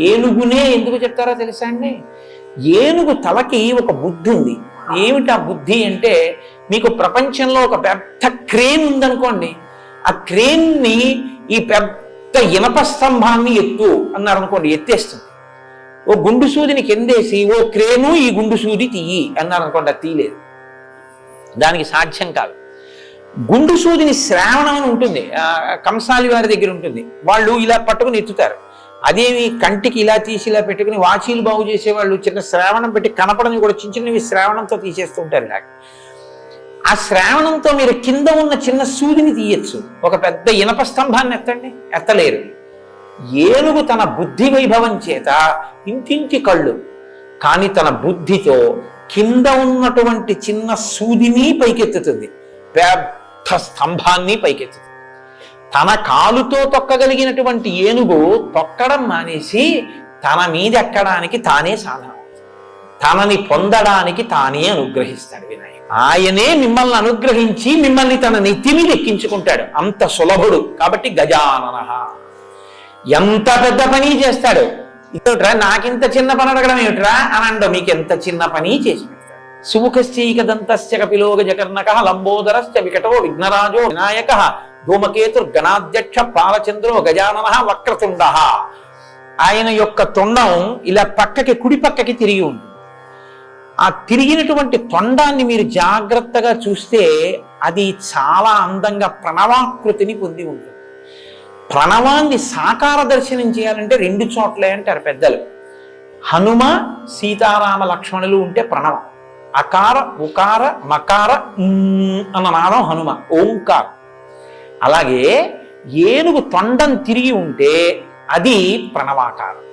ఏనుగునే ఎందుకు చెప్తారో తెలుసా అండి? ఏనుగు తలకి ఒక బుద్ధి ఉంది. ఏమిటి ఆ బుద్ధి అంటే, మీకు ప్రపంచంలో ఒక పెద్ద క్రేన్ ఉందనుకోండి, ఆ క్రేన్ని ఈ పెద్ద ఇనప స్తంభాన్ని ఎత్తు అన్నారనుకోండి, ఎత్తేస్తుంది. ఓ గుండు సూదిని కిందేసి ఓ క్రేను ఈ గుండు సూది తీయి అన్నారనుకోండి, అది తీయలేదు, దానికి సాధ్యం కాదు. గుండు సూదిని శ్రావణం అని ఉంటుంది, కంసాలి వారి దగ్గర ఉంటుంది, వాళ్ళు ఇలా పట్టుకుని ఎత్తుతారు. అదేమి కంటికి ఇలా తీసి ఇలా పెట్టుకుని వాచీలు బాగు చేసేవాళ్ళు చిన్న శ్రావణం పెట్టి కనపడని కూడా చిన్న చిన్నవి శ్రావణంతో తీసేస్తూ ఉంటారు. ఇలా ఆ శ్రావణంతో మీరు కింద ఉన్న చిన్న సూదిని తీయచ్చు, ఒక పెద్ద ఇనప స్తంభాన్ని ఎత్తండి, ఎత్తలేరు. ఏనుగు తన బుద్ధి వైభవం చేత ఇంటింటి కళ్ళు, కానీ తన బుద్ధితో కింద ఉన్నటువంటి చిన్న సూదిని పైకెత్తుతుంది, పెద్ద స్తంభాన్ని పైకెత్తుతుంది. తన కాలుతో తొక్కగలిగినటువంటి ఏనుగు తొక్కడం మానేసి తన మీద ఎక్కడానికి తానే సాధనం, తనని పొందడానికి తానే అనుగ్రహిస్తాడు వినాయకుడు. ఆయనే మిమ్మల్ని అనుగ్రహించి మిమ్మల్ని తన నెత్తి మీద ఎక్కించుకుంటాడు, అంత సులభుడు. కాబట్టి గజానన ఎంత పెద్ద పని చేస్తాడు. ఇతోట్రా నాకింత చిన్న పని అడగడం ఏమిట్రా అని అండో, మీకు ఎంత చిన్న పని చేసి పెడతాడు. సుముఖశ్చైకదంతస్య కపిలో గజకర్ణకః లంబోదరశ్చ వికటో విఘ్నరాజో వినాయకః ధూమకేతుర్గణాధ్యక్ష పాలచంద్రో గజాననః వక్రతుండః. ఆయన యొక్క తొండం ఇలా పక్కకి కుడి పక్కకి తిరిగి ఉంటుంది. ఆ తిరిగినటువంటి తొండాన్ని మీరు జాగ్రత్తగా చూస్తే అది చాలా అందంగా ప్రణవాకృతిని పొంది ఉంటుంది. ప్రణవాన్ని సాకార దర్శనం చేయాలంటే 2 చోట్లే అంటారు పెద్దలు. హనుమ సీతారామ లక్ష్మణులు ఉంటే ప్రణవం, అకార ఉకార మకార అన్న నాదం హనుమ, ఓంకారం. అలాగే ఏనుగు తొండం తిరిగి ఉంటే అది ప్రణవాకారం.